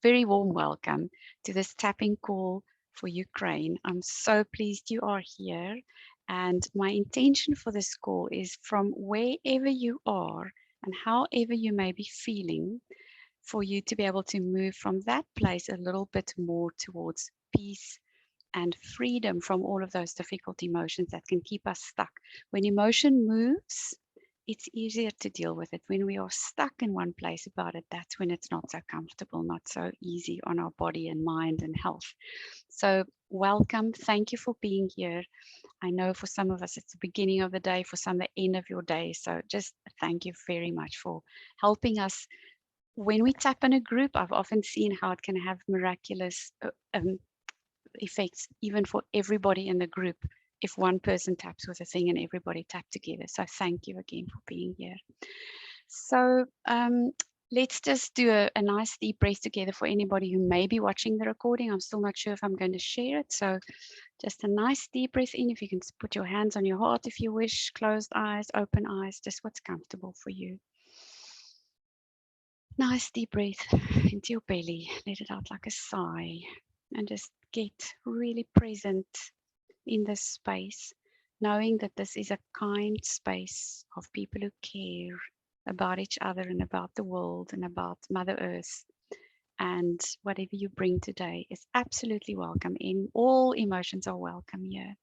very warm welcome to this tapping call for Ukraine. I'm so pleased you are here. And my intention for this call is from wherever you are and however you may be feeling, for you to be able to move from that place a little bit more towards peace and freedom from all of those difficult emotions that can keep us stuck. When emotion moves, it's easier to deal with it. When we are stuck in one place about it, that's when it's not so comfortable, not so easy on our body and mind and health. So welcome. Thank you for being here. I know for some of us, it's the beginning of the day, for some, the end of your day. So just thank you very much for helping us. When we tap in a group, I've often seen how it can have miraculous effects, even for everybody in the group, if one person taps with a thing and everybody tap together. So thank you again for being here. So let's just do a nice deep breath together for anybody who may be watching the recording. I'm still not sure if I'm going to share it. So just a nice deep breath in. If you can put your hands on your heart if you wish, closed eyes, open eyes, just what's comfortable for you. Nice deep breath into your belly. Let it out like a sigh and just get really present in this space, knowing that this is a kind space of people who care about each other and about the world and about Mother Earth. And whatever you bring today is absolutely welcome. In all emotions are welcome here.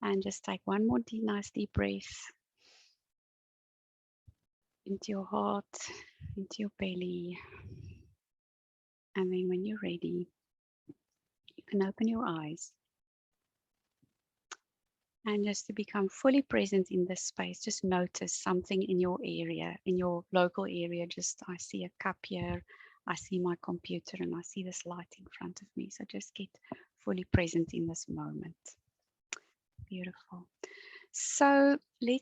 And just take one more nice deep breath into your heart, into your belly. And then when you're ready, you can open your eyes. And just to become fully present in this space, just notice something in your area, in your local area. Just, I see a cup here, I see my computer, and I see this light in front of me. So just get fully present in this moment. Beautiful. So we're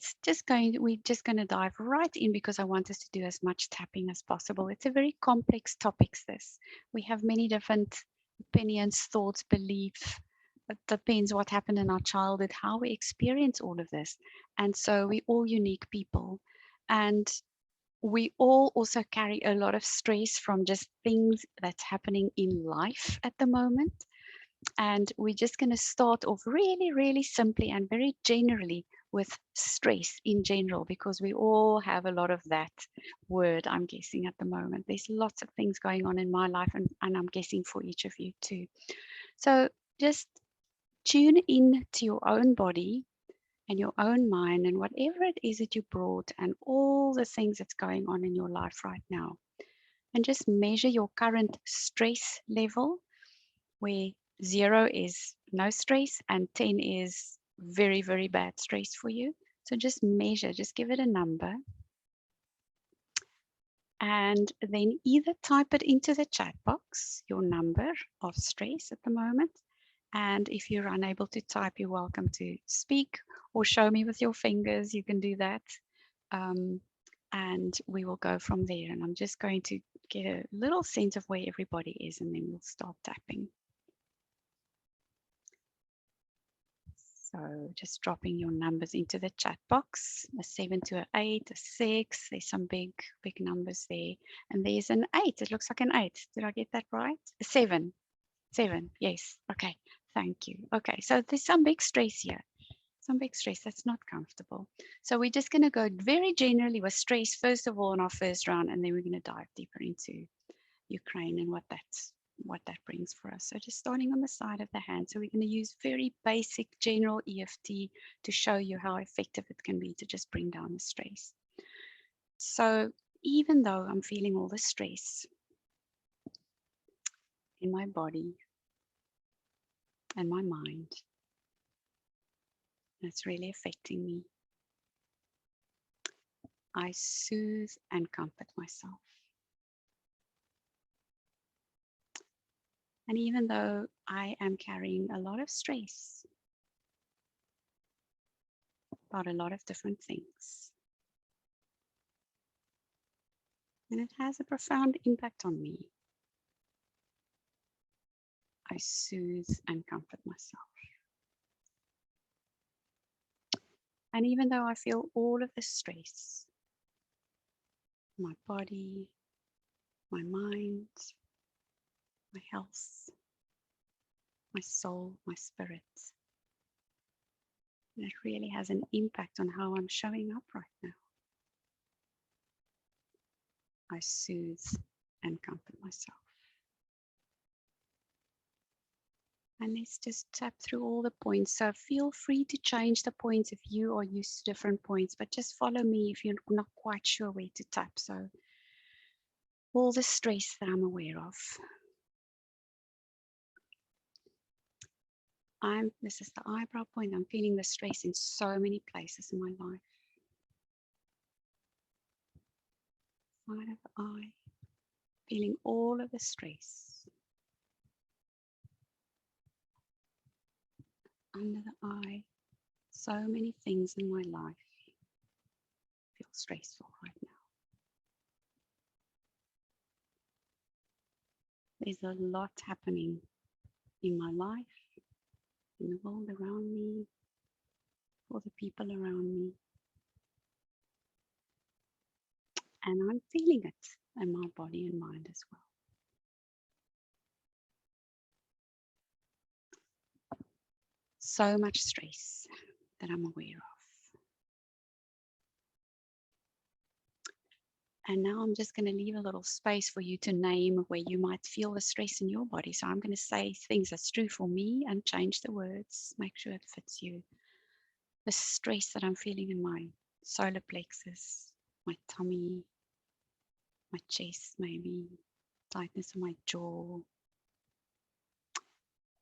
just going to dive right in, because I want us to do as much tapping as possible. It's a very complex topic, this. We have many different opinions, thoughts, beliefs. It depends what happened in our childhood, how we experience all of this. And so we're all unique people. And we all also carry a lot of stress from just things that's happening in life at the moment. And we're just going to start off really, really simply and very generally with stress in general, because we all have a lot of that word, I'm guessing, at the moment. There's lots of things going on in my life, and I'm guessing for each of you too. So just tune in to your own body and your own mind and whatever it is that you brought and all the things that's going on in your life right now. And just measure your current stress level, where 0 is no stress and 10 is very, very bad stress for you. So just measure, just give it a number. And then either type it into the chat box, your number of stress at the moment. And if you're unable to type, you're welcome to speak or show me with your fingers. You can do that. And we will go from there. And I'm just going to get a little sense of where everybody is, and then we'll start tapping. So just dropping your numbers into the chat box, a 7 to an 8, a 6. There's some big numbers there. And there's an 8. It looks like an 8. Did I get that right? A 7. 7. Yes. Okay. Thank you. Okay. So there's some big stress here. Some big stress. That's not comfortable. So we're just going to go very generally with stress, first of all, in our first round. And then we're going to dive deeper into Ukraine and what that brings for us. So just starting on the side of the hand. So we're going to use very basic general EFT to show you how effective it can be to just bring down the stress. So even though I'm feeling all the stress in my body and my mind, that's really affecting me, I soothe and comfort myself. And even though I am carrying a lot of stress about a lot of different things, and it has a profound impact on me, I soothe and comfort myself. And even though I feel all of the stress, my body, my mind, my health, my soul, my spirit. And it really has an impact on how I'm showing up right now. I soothe and comfort myself. And let's just tap through all the points. So feel free to change the points if you are used to different points, but just follow me if you're not quite sure where to tap. So all the stress that I'm aware of. This is the eyebrow point. I'm feeling the stress in so many places in my life. Side of the eye, feeling all of the stress. Under the eye, so many things in my life feel stressful right now. There's a lot happening in my life, in the world around me, for the people around me. And I'm feeling it in my body and mind as well. So much stress that I'm aware of. And now I'm just going to leave a little space for you to name where you might feel the stress in your body. So I'm going to say things that's true for me and change the words, make sure it fits you. The stress that I'm feeling in my solar plexus, my tummy, my chest maybe, tightness in my jaw.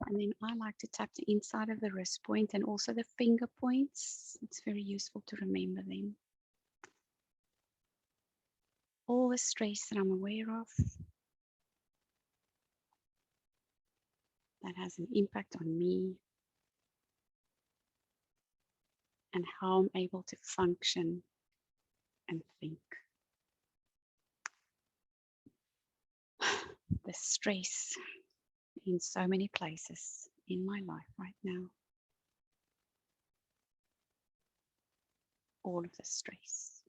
And then I like to tap the inside of the wrist point and also the finger points. It's very useful to remember them. All the stress that I'm aware of that has an impact on me and how I'm able to function and think. The stress in so many places in my life right now. All of the stress.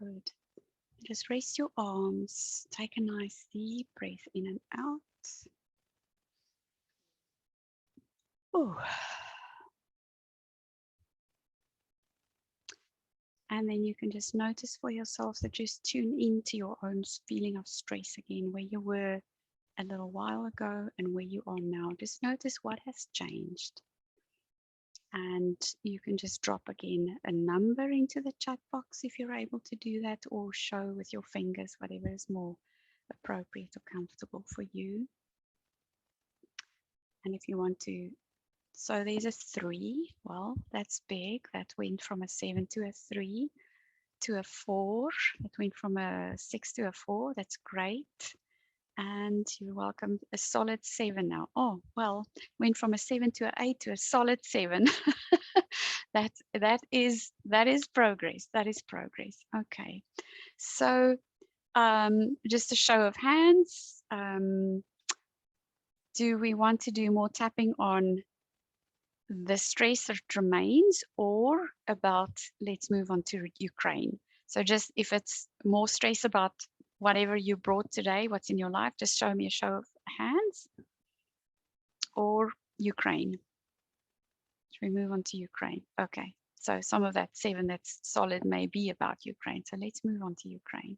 Good. Just rest your arms. Take a nice deep breath in and out. Ooh. And then you can just notice for yourself that just tune into your own feeling of stress again, where you were a little while ago and where you are now. Just notice what has changed. And you can just drop again a number into the chat box if you're able to do that, or show with your fingers, whatever is more appropriate or comfortable for you. And if you want to, so there's a 3. Well, that's big. That went from a 7 to a 3 to a 4. That went from a 6 to a 4. That's great. And you're welcome. A solid 7 now. Oh, well, went from a 7 to an 8 to a solid 7. that is progress. That is progress. Okay. So just a show of hands. Do we want to do more tapping on the stress that remains, or about let's move on to Ukraine? So just if it's more stress about whatever you brought today, what's in your life, just show me a show of hands, or Ukraine. Should we move on to Ukraine? Okay, so some of that 7 that's solid may be about Ukraine. So let's move on to Ukraine.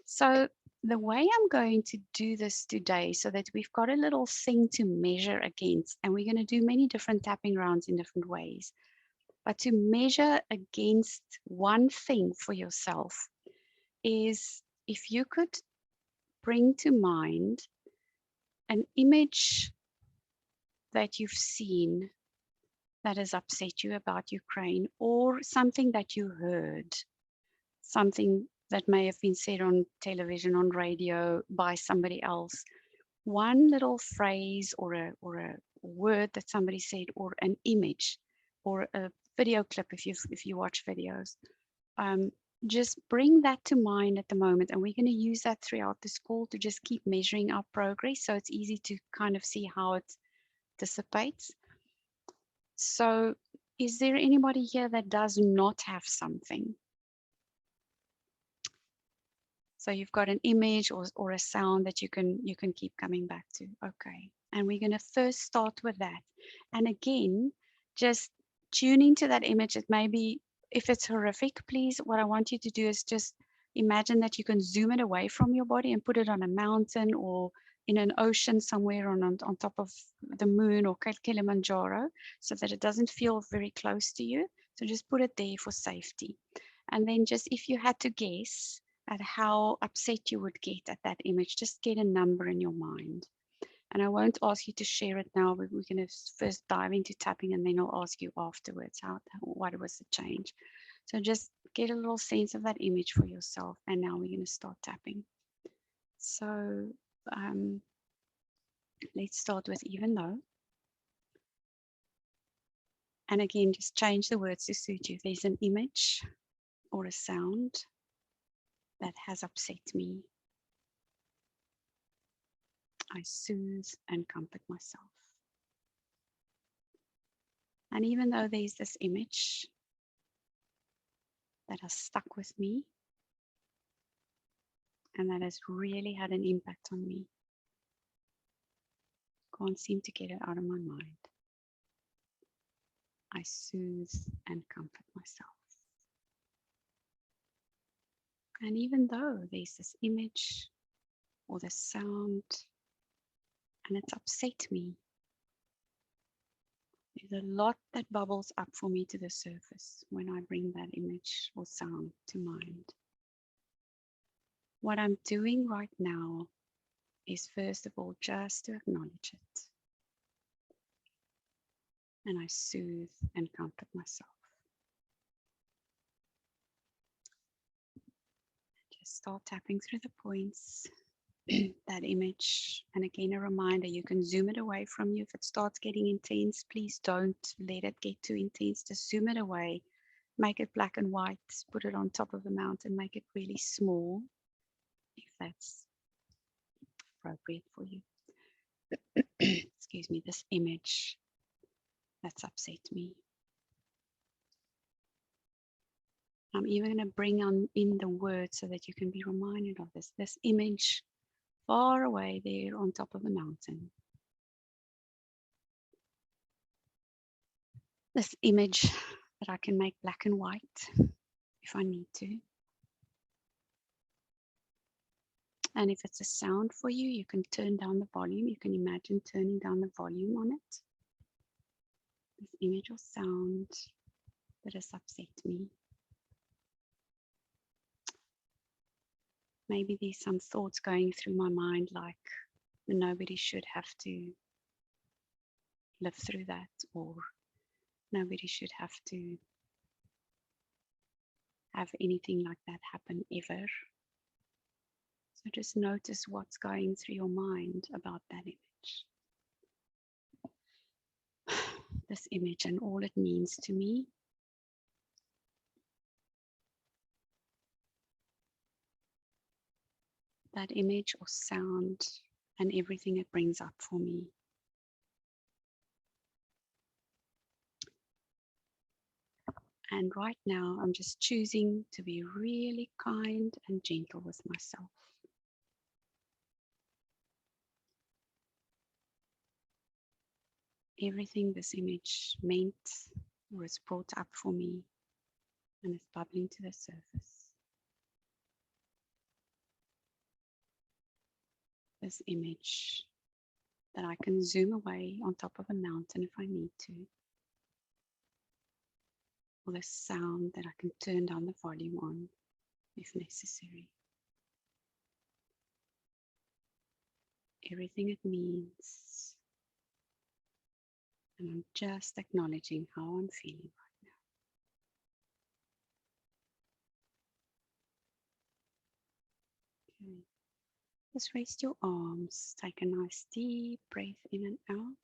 So the way I'm going to do this today, so that we've got a little thing to measure against, and we're going to do many different tapping rounds in different ways, but to measure against one thing for yourself is if you could bring to mind an image that you've seen that has upset you about Ukraine, or something that you heard, something that may have been said on television, on radio, by somebody else. One little phrase or a word that somebody said, or an image, or a video clip if you watch videos. Just bring that to mind at the moment, and we're going to use that throughout this call to just keep measuring our progress, so it's easy to kind of see how it dissipates. So is there anybody here that does not have something? So you've got an image or a sound that you can keep coming back to. Okay. And we're going to first start with that. And again, just tune into that image. It may be, if it's horrific, please, what I want you to do is just imagine that you can zoom it away from your body and put it on a mountain or in an ocean somewhere on top of the moon or Kilimanjaro, so that it doesn't feel very close to you. So just put it there for safety. And then just if you had to guess at how upset you would get at that image, just get a number in your mind. And I won't ask you to share it now, but we're going to first dive into tapping and then I'll ask you afterwards what was the change. So just get a little sense of that image for yourself. And now we're going to start tapping. So let's start with even though. And again, just change the words to suit you. If there's an image or a sound that has upset me, I soothe and comfort myself. And even though there's this image that has stuck with me and that has really had an impact on me, can't seem to get it out of my mind, I soothe and comfort myself. And even though there's this image or this sound and it's upset me, there's a lot that bubbles up for me to the surface when I bring that image or sound to mind. What I'm doing right now is first of all just to acknowledge it. And I soothe and comfort myself. Just start tapping through the points, that image. And again, a reminder, you can zoom it away from you. If it starts getting intense, please don't let it get too intense. Just zoom it away. Make it black and white. Put it on top of a mountain. Make it really small, if that's appropriate for you. Excuse me, this image that's upset me. I'm even going to bring on in the words so that you can be reminded of this image far away there on top of a mountain. This image that I can make black and white if I need to. And if it's a sound for you, you can turn down the volume. You can imagine turning down the volume on it. This image or sound that has upset me. Maybe there's some thoughts going through my mind like nobody should have to live through that, or nobody should have to have anything like that happen ever. So just notice what's going through your mind about that image. This image and all it means to me. That image or sound and everything it brings up for me. And right now, I'm just choosing to be really kind and gentle with myself. Everything this image meant was brought up for me and is bubbling to the surface. This image that I can zoom away on top of a mountain if I need to. Or the sound that I can turn down the volume on if necessary. Everything it means. And I'm just acknowledging how I'm feeling right now. Okay. Just rest your arms. Take a nice deep breath in and out.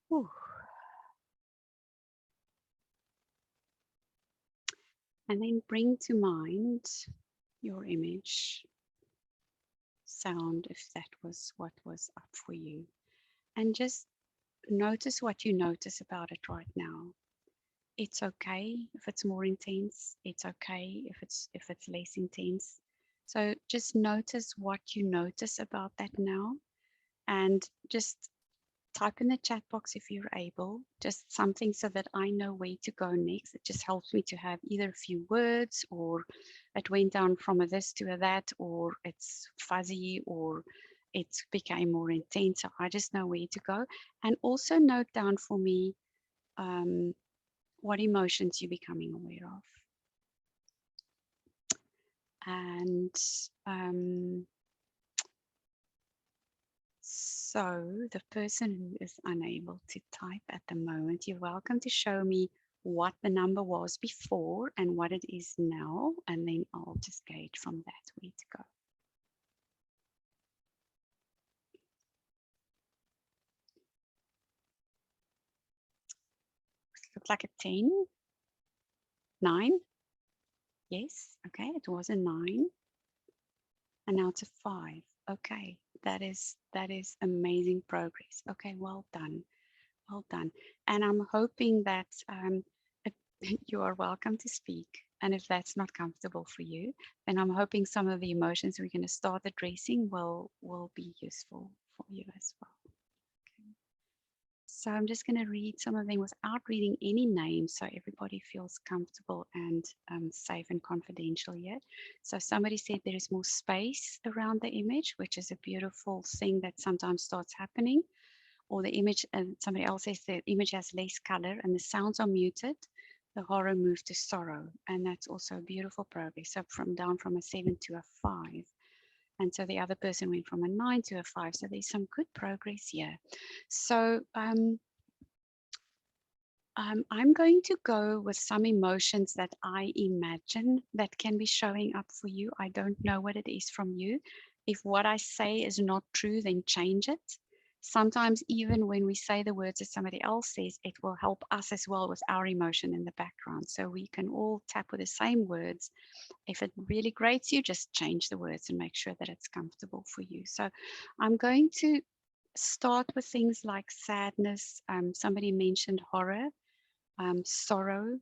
Whew. And then bring to mind your image, sound, if that was what was up for you. And just notice what you notice about it right now. It's okay if it's more intense. It's okay if it's less intense. So just notice what you notice about that now, and just type in the chat box if you're able, just something so that I know where to go next. It just helps me to have either a few words, or it went down from a this to a that, or it's fuzzy, or it became more intense. So I just know where to go. And also note down for me what emotions you're becoming aware of. And so the person who is unable to type at the moment, you're welcome to show me what the number was before and what it is now, and then I'll just gauge from that where to go. Looks like a 10, 9. Yes, okay, it was a 9. And now it's a 5. Okay, that is amazing progress. Okay, well done. Well done. And I'm hoping that you are welcome to speak. And if that's not comfortable for you, then I'm hoping some of the emotions we're going to start addressing will be useful for you as well. Okay. So I'm just going to read some of them without reading any names, so everybody feels comfortable and safe and confidential here. So somebody said there is more space around the image, which is a beautiful thing that sometimes starts happening. Or the image, and somebody else says the image has less color and the sounds are muted, the horror moved to sorrow. And that's also a beautiful progress. So down from a 7 to a 5. And so the other person went from a 9 to a 5. So there's some good progress here. So I'm going to go with some emotions that I imagine that can be showing up for you. I don't know what it is from you. If what I say is not true, then change it. Sometimes even when we say the words that somebody else says, it will help us as well with our emotion in the background. So we can all tap with the same words. If it really grates you, just change the words and make sure that it's comfortable for you. So I'm going to start with things like sadness. Somebody mentioned horror. Sorrow,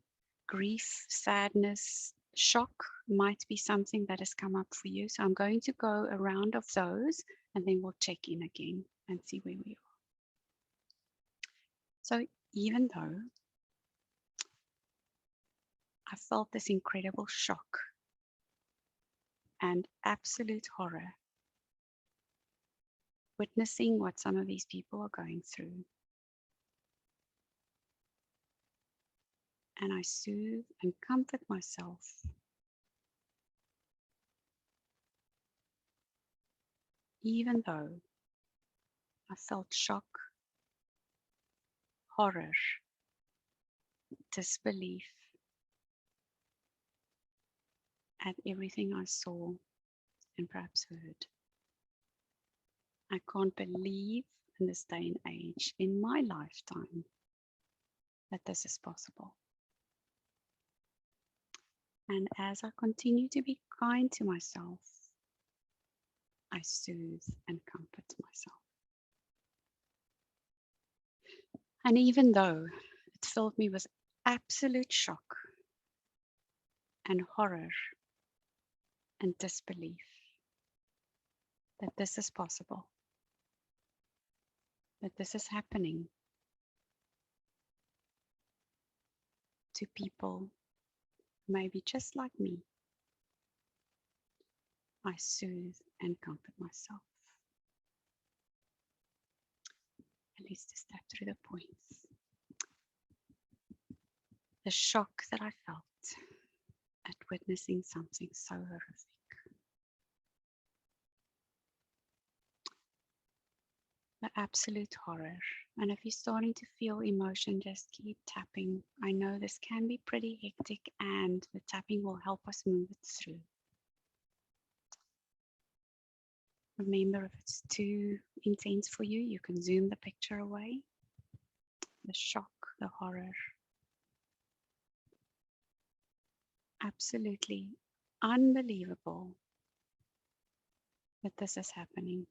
grief, sadness, shock might be something that has come up for you. So I'm going to go a round of those and then we'll check in again and see where we are. So even though I felt this incredible shock and absolute horror, witnessing what some of these people are going through, and I soothe and comfort myself, even though I felt shock, horror, disbelief at everything I saw and perhaps heard. I can't believe in this day and age, in my lifetime, that this is possible. And as I continue to be kind to myself, I soothe and comfort myself. And even though it filled me with absolute shock and horror and disbelief that this is possible, that this is happening to people maybe just like me, I soothe and comfort myself. And let's just step through the points. The shock that I felt at witnessing something so horrific. The absolute horror. And if you're starting to feel emotion, just keep tapping. I know this can be pretty hectic and the tapping will help us move it through. Remember, if it's too intense for you, you can zoom the picture away. The shock, the horror. Absolutely unbelievable that this is happening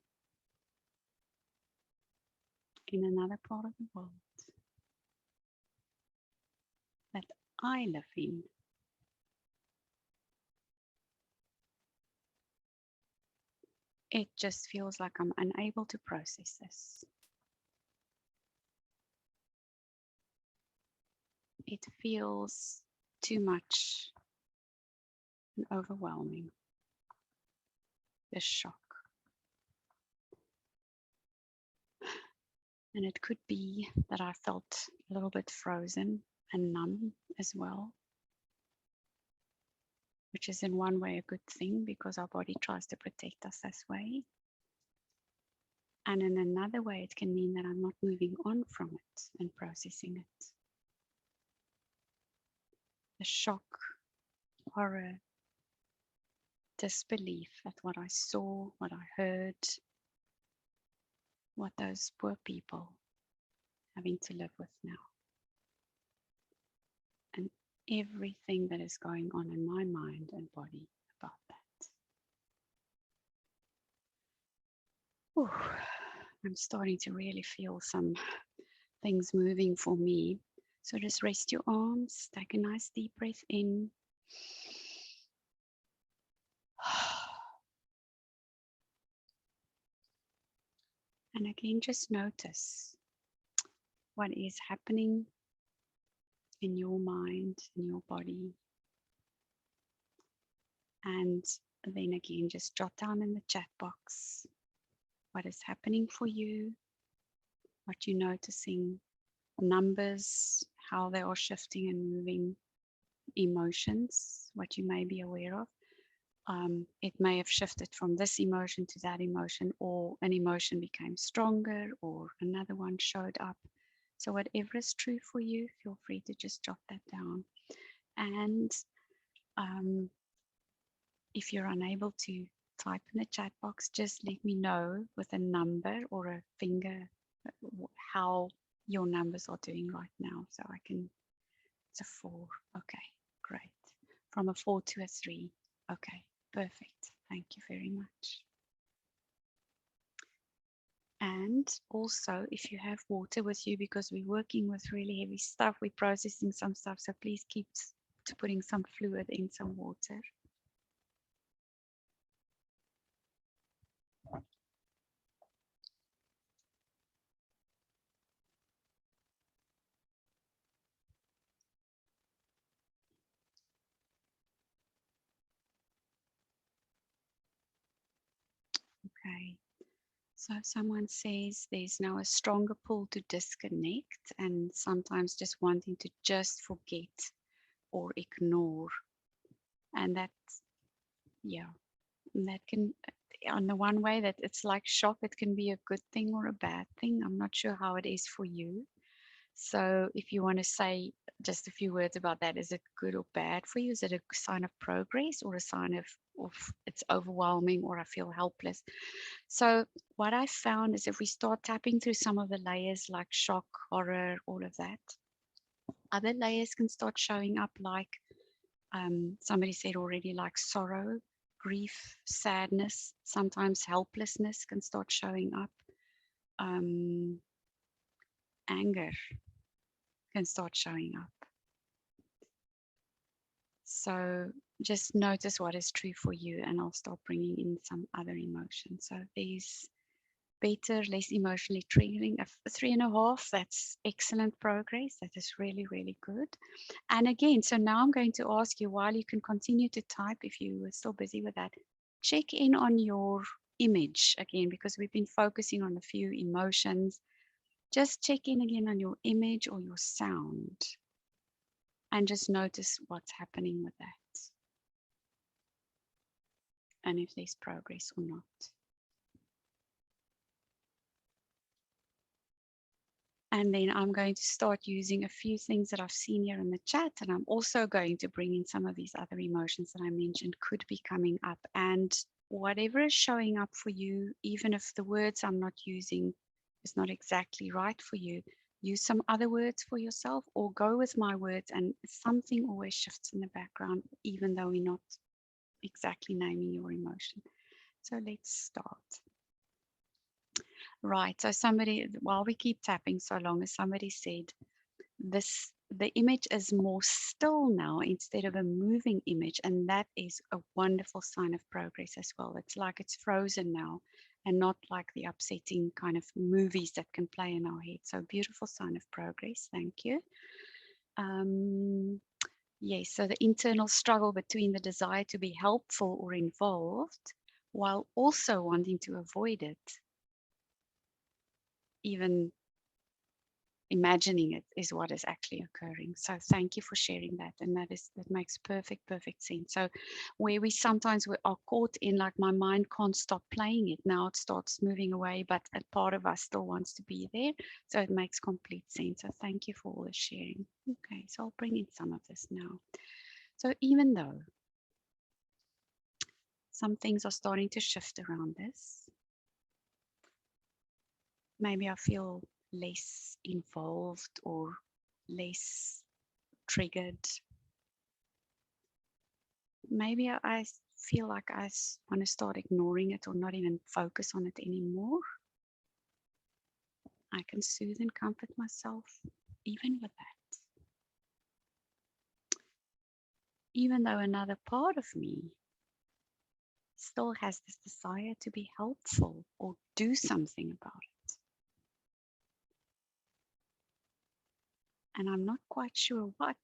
in another part of the world. That I live in. It just feels like I'm unable to process this. It feels too much and overwhelming. The shock. And it could be that I felt a little bit frozen and numb as well, which is in one way a good thing because our body tries to protect us this way. And in another way, it can mean that I'm not moving on from it and processing it. The shock, horror, disbelief at what I saw, what I heard, what those poor people having to live with now. And everything that is going on in my mind and body about that. Ooh, I'm starting to really feel some things moving for me. So just rest your arms, take a nice deep breath in. And again, just notice what is happening in your mind, in your body. And then again, just jot down in the chat box what is happening for you, what you're noticing, numbers, how they are shifting and moving, emotions, what you may be aware of. It may have shifted from this emotion to that emotion, or an emotion became stronger, or another one showed up. So whatever is true for you, feel free to just jot that down. And if you're unable to type in the chat box, just let me know with a number or a finger how your numbers are doing right now. So I can, it's a 4. Okay, great. From a 4 to a 3. Okay, perfect. Thank you very much. And also, if you have water with you, because we're working with really heavy stuff, we're processing some stuff, so please keep putting some fluid in, some water. Okay. So someone says there's now a stronger pull to disconnect and sometimes just wanting to just forget or ignore. And that's, yeah, and that can, on the one way that it's like shock, it can be a good thing or a bad thing. I'm not sure how it is for you. So if you want to say just a few words about that, is it good or bad for you? Is it a sign of progress or a sign of it's overwhelming or I feel helpless? So what I found is if we start tapping through some of the layers like shock, horror, all of that, other layers can start showing up like somebody said already, like sorrow, grief, sadness, sometimes helplessness can start showing up. Anger can start showing up. So just notice what is true for you and I'll start bringing in some other emotions. So there's better, less emotionally triggering, a 3.5, that's excellent progress. That is really, really good. And again, so now I'm going to ask you, while you can continue to type if you are still busy with that, check in on your image again, because we've been focusing on a few emotions. Just check in again on your image or your sound and just notice what's happening with that and if there's progress or not. And then I'm going to start using a few things that I've seen here in the chat. And I'm also going to bring in some of these other emotions that I mentioned could be coming up. And whatever is showing up for you, even if the words I'm not using is not exactly right for you, use some other words for yourself or go with my words, and something always shifts in the background, even though we're not exactly naming your emotion. So let's start. Right, so somebody, while we keep tapping so long, as somebody said, this the image is more still now instead of a moving image, and that is a wonderful sign of progress as well. It's like it's frozen now and not like the upsetting kind of movies that can play in our head. So beautiful sign of progress. Thank you. Yes, so the internal struggle between the desire to be helpful or involved while also wanting to avoid it, even imagining it, is what is actually occurring. So thank you for sharing that, and that makes perfect sense. So where we sometimes are caught in, like, my mind can't stop playing it, now it starts moving away, but a part of us still wants to be there, so it makes complete sense. So thank you for all the sharing. Okay, so I'll bring in some of this now. So even though some things are starting to shift around this, maybe I feel less involved or less triggered. Maybe I feel like I want to start ignoring it or not even focus on it anymore. I can soothe and comfort myself even with that. Even though another part of me still has this desire to be helpful or do something about it. And I'm not quite sure what.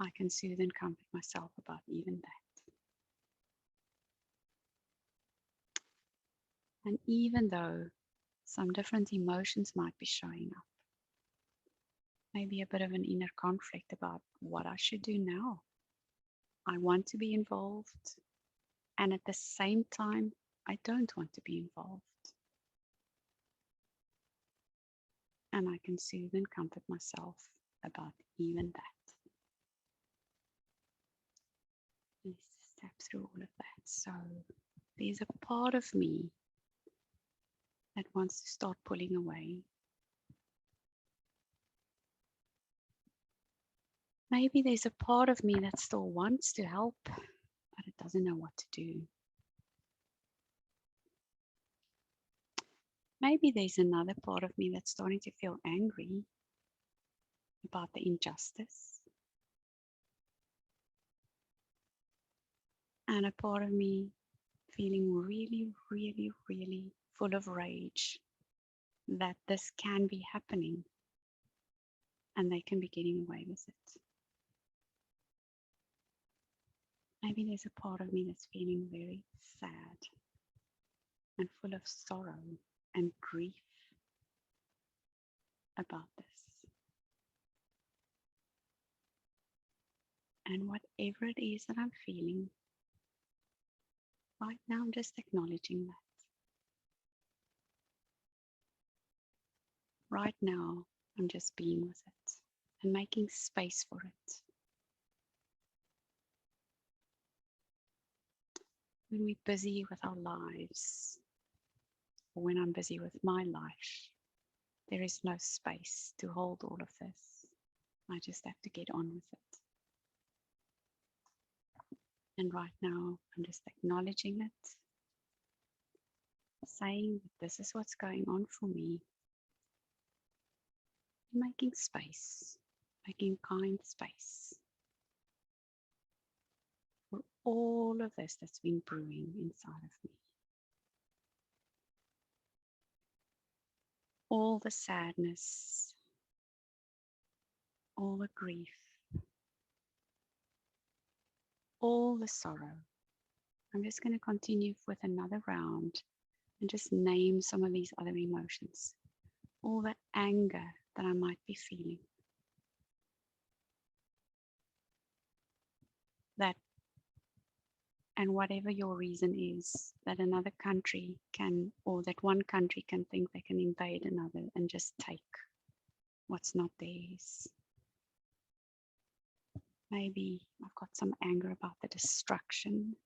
I can soothe and comfort myself about even that. And even though some different emotions might be showing up, maybe a bit of an inner conflict about what I should do now. I want to be involved, and at the same time, I don't want to be involved. And I can soothe and comfort myself about even that. Let's step through all of that. So there's a part of me that wants to start pulling away. Maybe there's a part of me that still wants to help, but it doesn't know what to do. Maybe there's another part of me that's starting to feel angry about the injustice. And a part of me feeling really, really, really full of rage that this can be happening and they can be getting away with it. Maybe there's a part of me that's feeling very sad and full of sorrow and grief about this. And whatever it is that I'm feeling, right now I'm just acknowledging that. Right now I'm just being with it and making space for it. When we're busy with our lives, or when I'm busy with my life, there is no space to hold all of this. I just have to get on with it. And right now, I'm just acknowledging it, saying that this is what's going on for me, making space, making kind space for all of this that's been brewing inside of me. All the sadness, all the grief, all the sorrow. I'm just going to continue with another round and just name some of these other emotions. All the anger that I might be feeling. That, and whatever your reason is, that another country can, or that one country can think they can invade another and just take what's not theirs. Maybe I've got some anger about the destruction,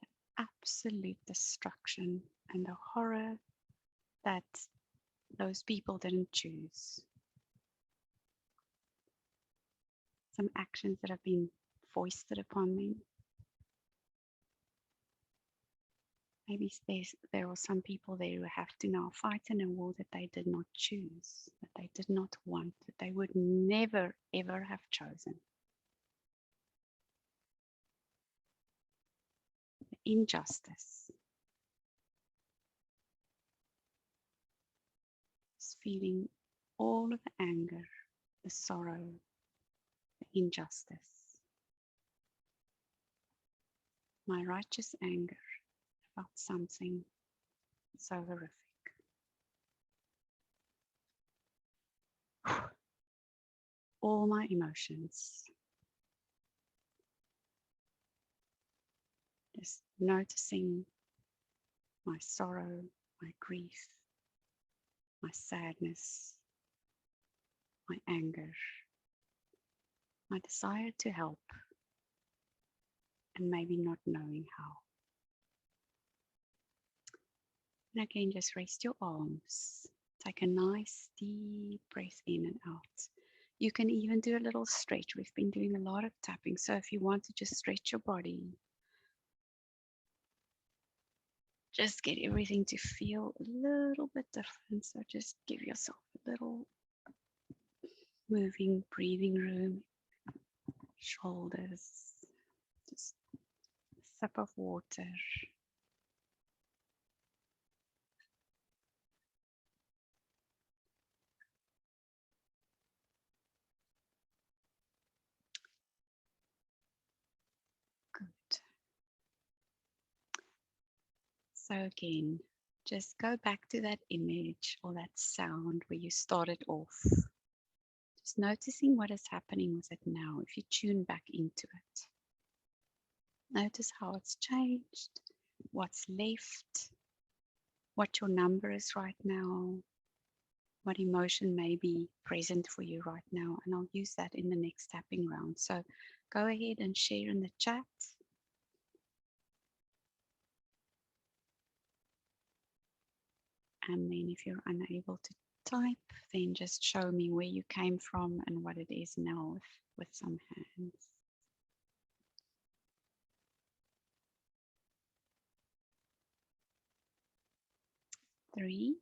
the absolute destruction, and the horror that those people didn't choose. Some actions that have been foisted upon them. Maybe there are some people there who have to now fight in a war that they did not choose, that they did not want, that they would never, ever have chosen. The injustice. Just feeling all of the anger, the sorrow, the injustice. My righteous anger about something so horrific. All my emotions. Just noticing my sorrow, my grief, my sadness, my anger, my desire to help, and maybe not knowing how. And again, just rest your arms. Take a nice deep breath in and out. You can even do a little stretch. We've been doing a lot of tapping, so if you want to just stretch your body, just get everything to feel a little bit different. So just give yourself a little moving, breathing room, shoulders, just a sip of water. Good. So again, just go back to that image or that sound where you started off. Just noticing what is happening with it now, if you tune back into it. Notice how it's changed, what's left, what your number is right now, what emotion may be present for you right now. And I'll use that in the next tapping round. So go ahead and share in the chat. And then if you're unable to type, then just show me where you came from and what it is now with some hands. 3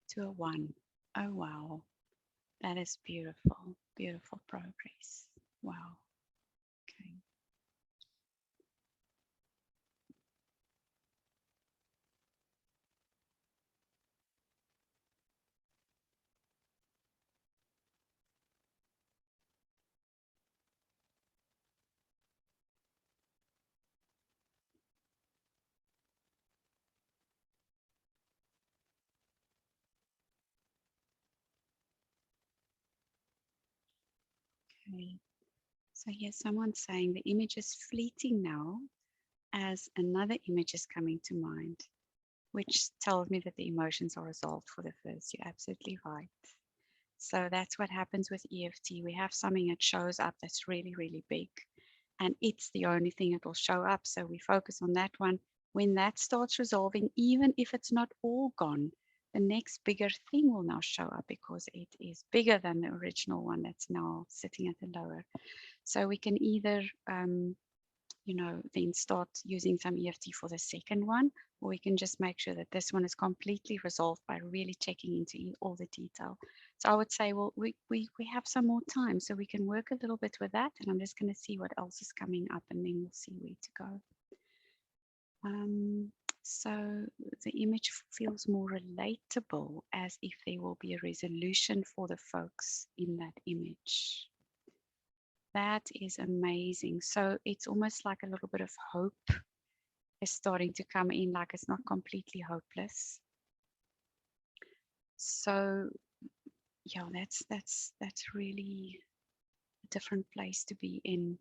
to a 1. Oh, wow. That is beautiful. Beautiful progress. Wow. Okay. Okay. So here's someone saying the image is fleeting now as another image is coming to mind, which tells me that the emotions are resolved for the first. You're absolutely right. So that's what happens with EFT. We have something that shows up that's really, really big, and it's the only thing that will show up. So we focus on that one. When that starts resolving, even if it's not all gone, the next bigger thing will now show up because it is bigger than the original one that's now sitting at the lower. So we can either then start using some EFT for the second one, or we can just make sure that this one is completely resolved by really checking into all the detail. So I would say, well, we have some more time, so we can work a little bit with that, and I'm just going to see what else is coming up, and then we'll see where to go. So the image feels more relatable, as if there will be a resolution for the folks in that image. That is amazing. So it's almost like a little bit of hope is starting to come in, like it's not completely hopeless. So yeah, that's really a different place to be in.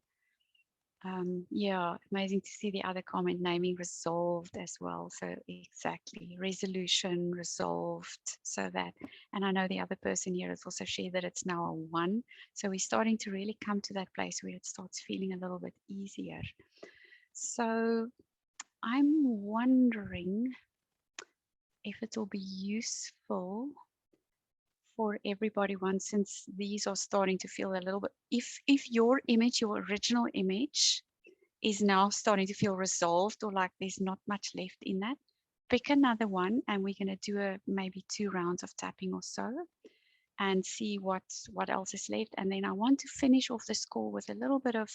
Yeah, amazing to see the other comment naming resolved as well. So exactly, resolution resolved. So that, and I know the other person here has also shared that it's now a 1. So we're starting to really come to that place where it starts feeling a little bit easier. So I'm wondering if it will be useful for everybody once, since these are starting to feel a little bit, if your image, your original image is now starting to feel resolved, or like there's not much left in that, pick another one, and we're going to do maybe 2 rounds of tapping or so, and see what else is left. And then I want to finish off the score with a little bit of,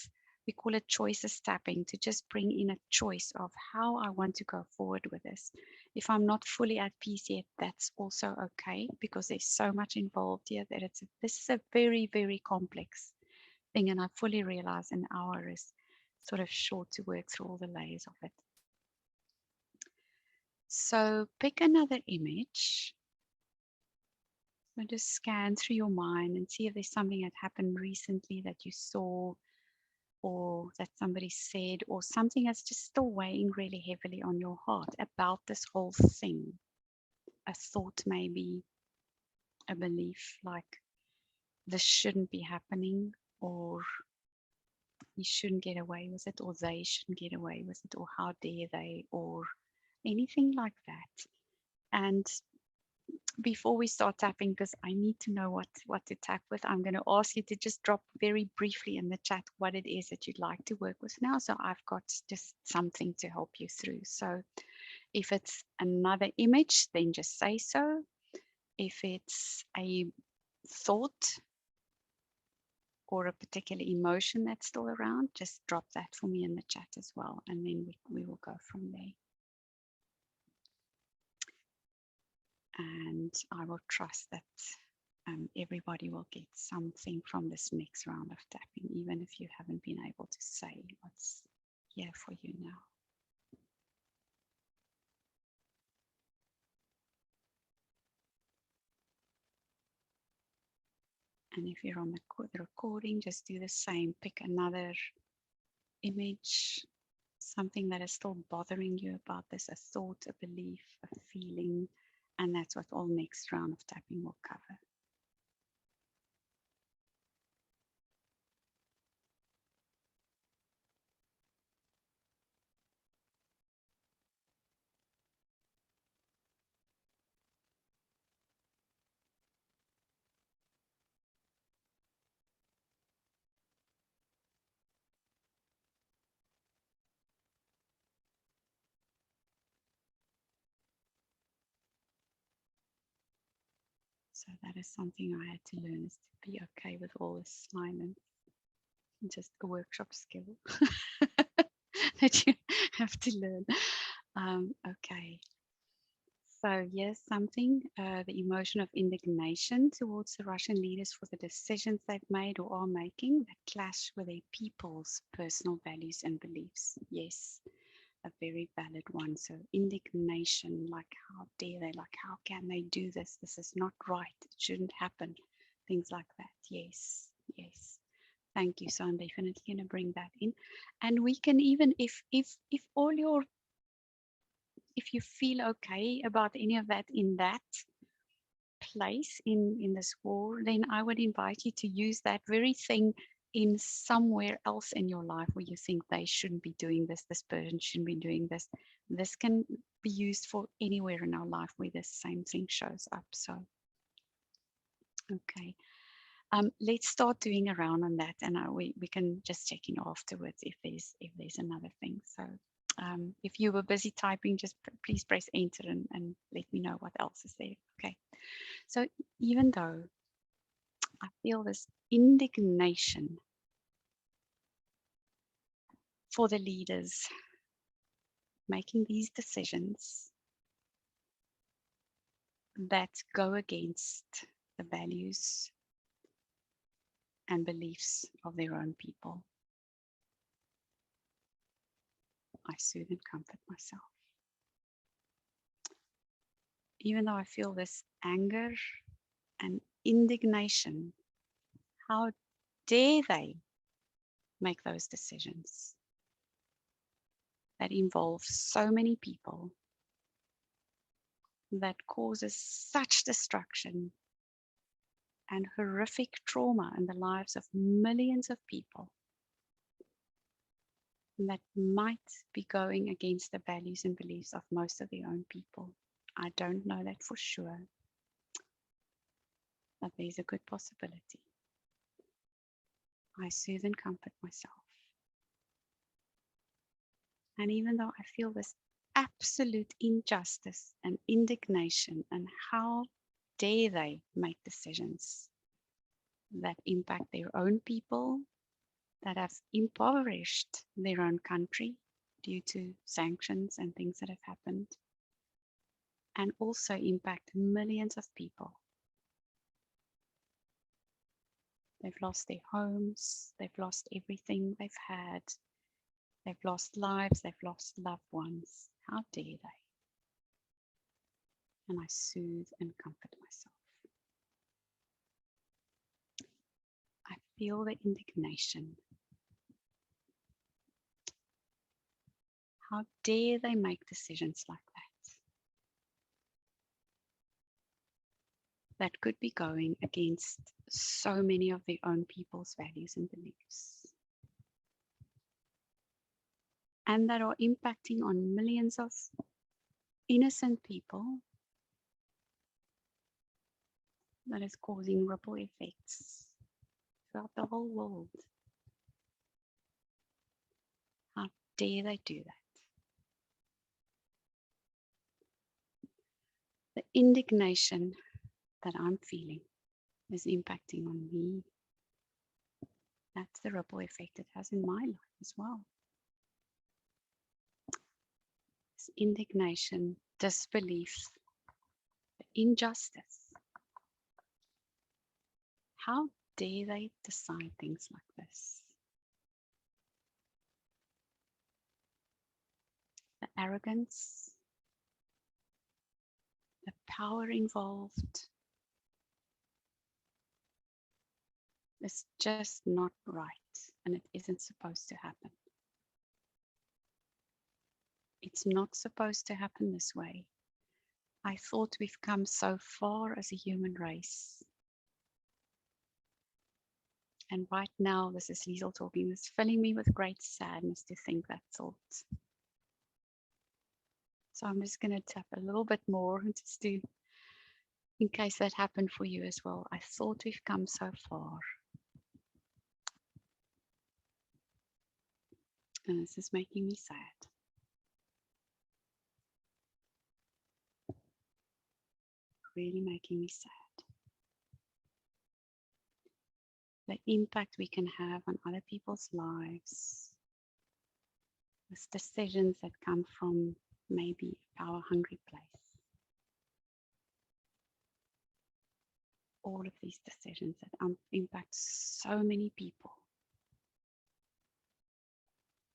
we call it choices tapping, to just bring in a choice of how I want to go forward with this. If I'm not fully at peace yet, that's also okay, because there's so much involved here that this is a very, very complex thing, and I fully realize an hour is sort of short to work through all the layers of it. So pick another image. So just scan through your mind and see if there's something that happened recently that you saw, or that somebody said, or something that's just still weighing really heavily on your heart about this whole thing. A thought, maybe a belief, like this shouldn't be happening, or you shouldn't get away with it, or they shouldn't get away with it, or how dare they, or anything like that. And before we start tapping, because I need to know what to tap with, I'm going to ask you to just drop very briefly in the chat what it is that you'd like to work with now. So I've got just something to help you through. So if it's another image, then just say so. If it's a thought or a particular emotion that's still around, just drop that for me in the chat as well. And then we will go from there. And I will trust that everybody will get something from this next round of tapping, even if you haven't been able to say what's here for you now. And if you're on the recording, just do the same. Pick another image, something that is still bothering you about this, a thought, a belief, a feeling, and that's what all next round of tapping will cover. So that is something I had to learn, is to be okay with all this silence. Just a workshop skill that you have to learn. Okay. So here's something, the emotion of indignation towards the Russian leaders for the decisions they've made or are making that clash with their people's personal values and beliefs. Yes, a very valid one. So indignation, like how dare they, like how can they do this? This is not right. It shouldn't happen. Things like that. Yes, yes. Thank you. So I'm definitely going to bring that in. And we can even, if all your, if you feel okay about any of that in that place in this war, then I would invite you to use that very thing in somewhere else in your life where you think they shouldn't be doing this, this person shouldn't be doing this. This can be used for anywhere in our life where the same thing shows up. So, okay. Let's start doing around on that, and we can just check in afterwards if there's another thing. So if you were busy typing, just please press enter and let me know what else is there. Okay. So even though I feel this indignation for the leaders making these decisions that go against the values and beliefs of their own people, I soothe and comfort myself. Even though I feel this anger and indignation, how dare they make those decisions that involve so many people, that causes such destruction and horrific trauma in the lives of millions of people, that might be going against the values and beliefs of most of their own people. I don't know that for sure, but there's a good possibility. I soothe and comfort myself. And even though I feel this absolute injustice and indignation, and how dare they make decisions that impact their own people, that have impoverished their own country due to sanctions and things that have happened, and also impact millions of people. They've lost their homes, they've lost everything they've had, they've lost lives, they've lost loved ones. How dare they? And I soothe and comfort myself. I feel the indignation. How dare they make decisions like that? That could be going against so many of their own people's values and beliefs. And that are impacting on millions of innocent people, that is causing ripple effects throughout the whole world. How dare they do that? The indignation that I'm feeling is impacting on me. That's the ripple effect it has in my life as well. This indignation, disbelief, injustice. How dare they decide things like this? The arrogance, the power involved is just not right, and it isn't supposed to happen. It's not supposed to happen this way. I thought we've come so far as a human race. And right now, this is Liesel talking, it's filling me with great sadness to think that thought. So I'm just going to tap a little bit more just to, in case that happened for you as well. I thought we've come so far. And this is making me sad. Really making me sad. The impact we can have on other people's lives. With decisions that come from maybe a power-hungry place. All of these decisions that impact so many people.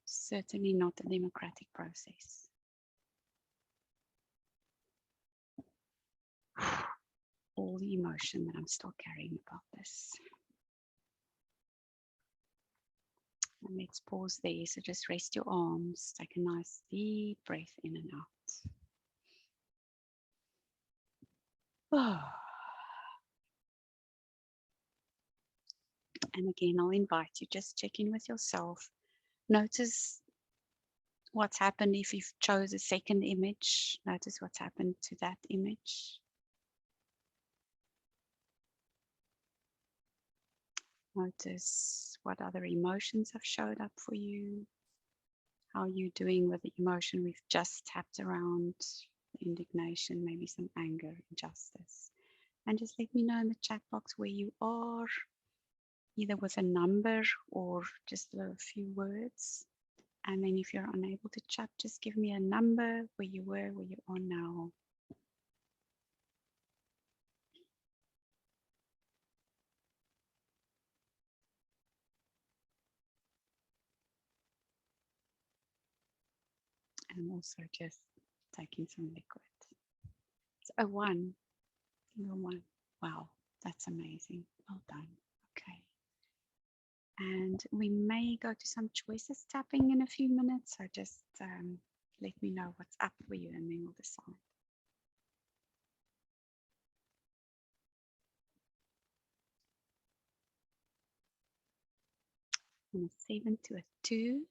Certainly not a democratic process. All the emotion that I'm still carrying about this. And let's pause there. So just rest your arms. Take a nice deep breath in and out. Oh. And again, I'll invite you, just check in with yourself. Notice what's happened if you've chose a second image. Notice what's happened to that image. Notice what other emotions have showed up for you. How are you doing with the emotion we've just tapped around? Indignation, maybe some anger, injustice. And just let me know in the chat box where you are, either with a number or just a few words. And then if you're unable to chat, just give me a number where you were, where you are now. And also just taking some liquid. It's a 1. Single 1. Wow, that's amazing. Well done. Okay. And we may go to some choices tapping in a few minutes. So just let me know what's up for you and then we'll decide. From a 7 to a 2.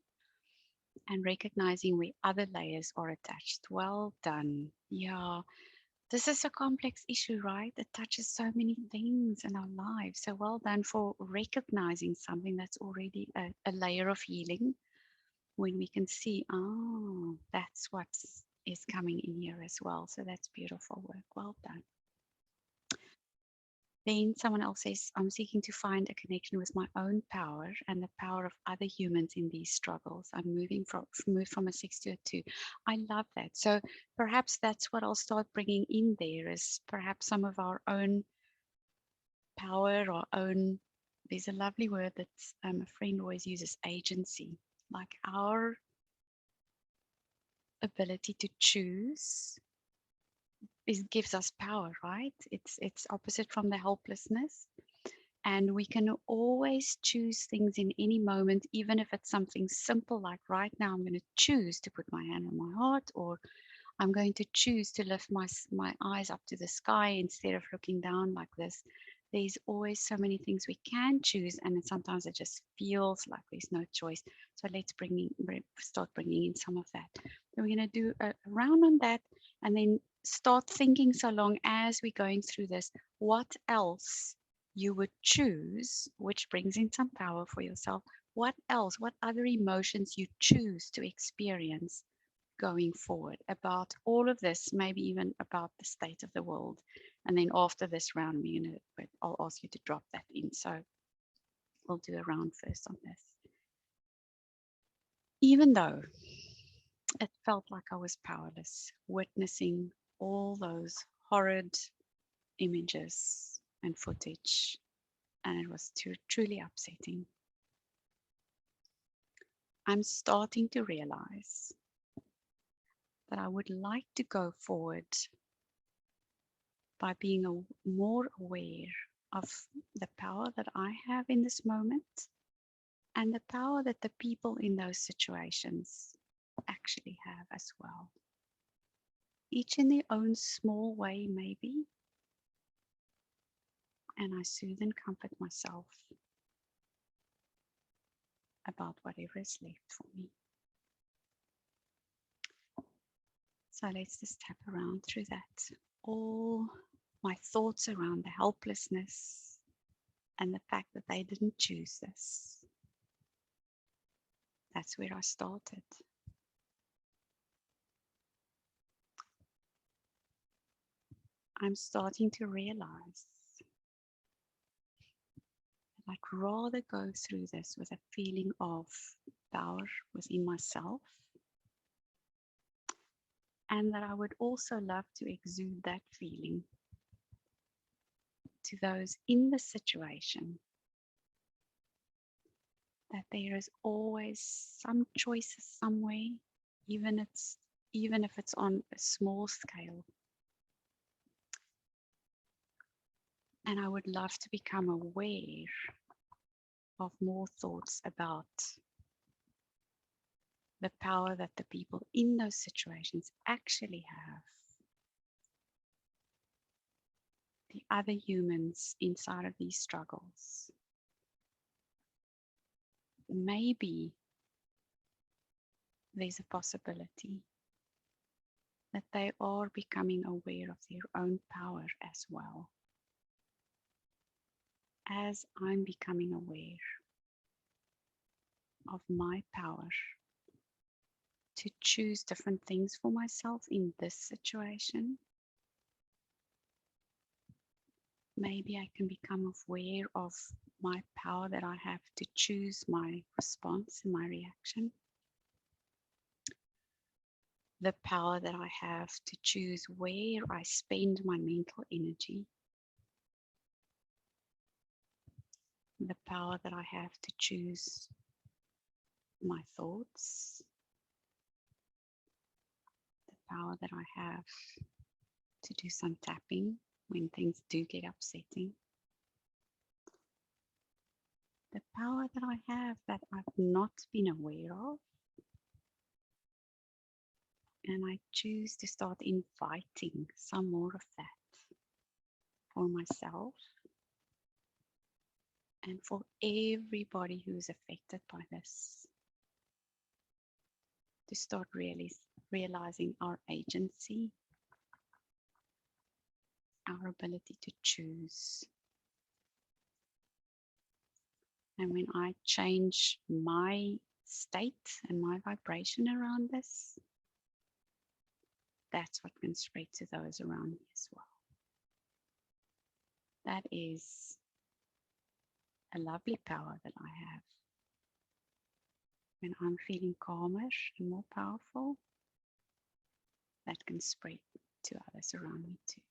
And recognizing where other layers are attached. Well done. Yeah, this is a complex issue, right? It touches so many things in our lives. So well done for recognizing something that's already a layer of healing. when we can see, oh, that's what is coming in here as well. So that's beautiful work. Well done. Then someone else says, I'm seeking to find a connection with my own power and the power of other humans in these struggles. I'm moved from a 6 to a 2. I love that. So perhaps that's what I'll start bringing in there, is perhaps some of our own power, our own, there's a lovely word that a friend always uses, agency, like our ability to choose gives us power, right? It's opposite from the helplessness. And we can always choose things in any moment, even if it's something simple like right now, I'm going to choose to put my hand on my heart, or I'm going to choose to lift my eyes up to the sky instead of looking down like this. There's always so many things we can choose, and sometimes it just feels like there's no choice. So let's start bringing in some of that. So we're going to do a round on that, and then start thinking, so long as we're going through this, what else you would choose, which brings in some power for yourself. What else, what other emotions you choose to experience going forward about all of this, maybe even about the state of the world. And then after this round, I'll ask you to drop that in. So we'll do a round first on this. Even though it felt like I was powerless, witnessing all those horrid images and footage, and it was truly upsetting, I'm starting to realize that I would like to go forward by being more aware of the power that I have in this moment and the power that the people in those situations actually have as well. Each in their own small way, maybe. And I soothe and comfort myself about whatever is left for me. So let's just tap around through that. All my thoughts around the helplessness and the fact that they didn't choose this. That's where I started. I'm starting to realize that I'd rather go through this with a feeling of power within myself, and that I would also love to exude that feeling to those in the situation, that there is always some choices somewhere, even if it's on a small scale. And I would love to become aware of more thoughts about the power that the people in those situations actually have, the other humans inside of these struggles. Maybe there's a possibility that they are becoming aware of their own power as well, as I'm becoming aware of my power to choose different things for myself in this situation. Maybe I can become aware of my power that I have to choose my response and my reaction. The power that I have to choose where I spend my mental energy. The power that I have to choose my thoughts. The power that I have to do some tapping when things do get upsetting. The power that I have that I've not been aware of. And I choose to start inviting some more of that for myself and for everybody who's affected by this. To start really realizing our agency, our ability to choose. And when I change my state and my vibration around this, that's what can spread to those around me as well. That is a lovely power that I have. When I'm feeling calmer and more powerful, that can spread to others around me too.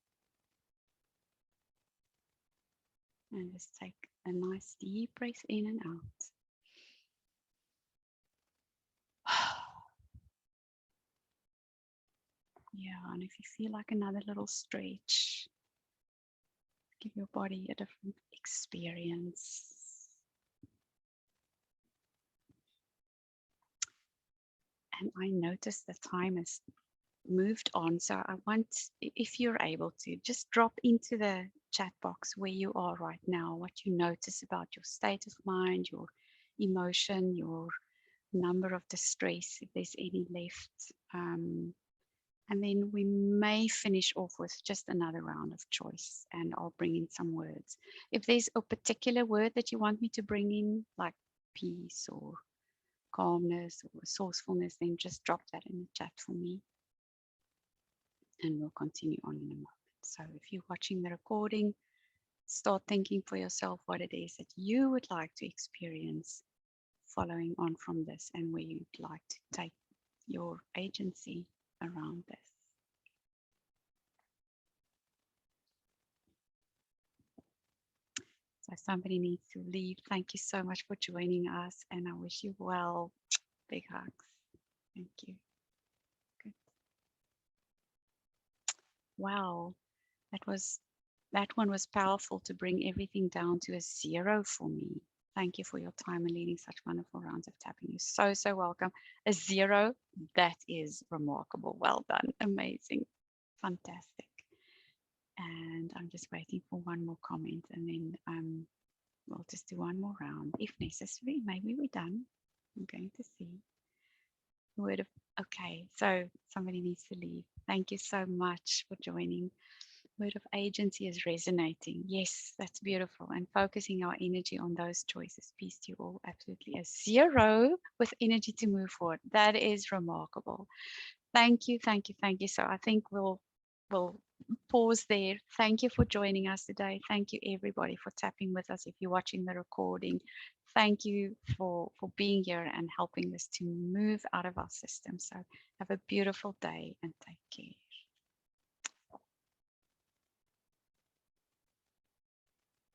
And just take a nice deep breath in and out. Yeah, and if you feel like another little stretch, give your body a different experience. And I notice the time has moved on. So I want, if you're able to, just drop into the chat box where you are right now, what you notice about your state of mind, your emotion, your number of distress, if there's any left. And then we may finish off with just another round of choice, and I'll bring in some words. If there's a particular word that you want me to bring in, like peace or calmness or resourcefulness, then just drop that in the chat for me, and we'll continue on in a moment. So if you're watching the recording, start thinking for yourself what it is that you would like to experience following on from this, and where you'd like to take your agency around this. So somebody needs to leave. Thank you so much for joining us, and I wish you well. Big hugs. Thank you. Good. Wow, that one was powerful to bring everything down to a 0 for me. Thank you for your time and leading such wonderful rounds of tapping. You're so welcome. A 0, that is remarkable. Well done. Amazing. Fantastic. And I'm just waiting for one more comment, and then we'll just do one more round if necessary. Maybe we're done. I'm going to see. Word of, okay, so somebody needs to leave. Thank you so much for joining. Word of agency is resonating. Yes, that's beautiful. And focusing our energy on those choices. Peace to you all. Absolutely a 0 with energy to move forward. That is remarkable. Thank you, thank you, thank you. So I think we'll pause there. Thank you for joining us today. Thank you everybody for tapping with us. If you're watching the recording, thank you for being here and helping us to move out of our system. So have a beautiful day and take care.